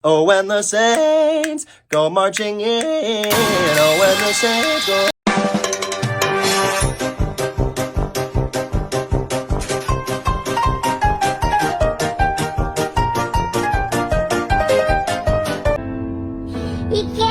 Oh, when the saints go marching in. Oh, when the saints go. Y que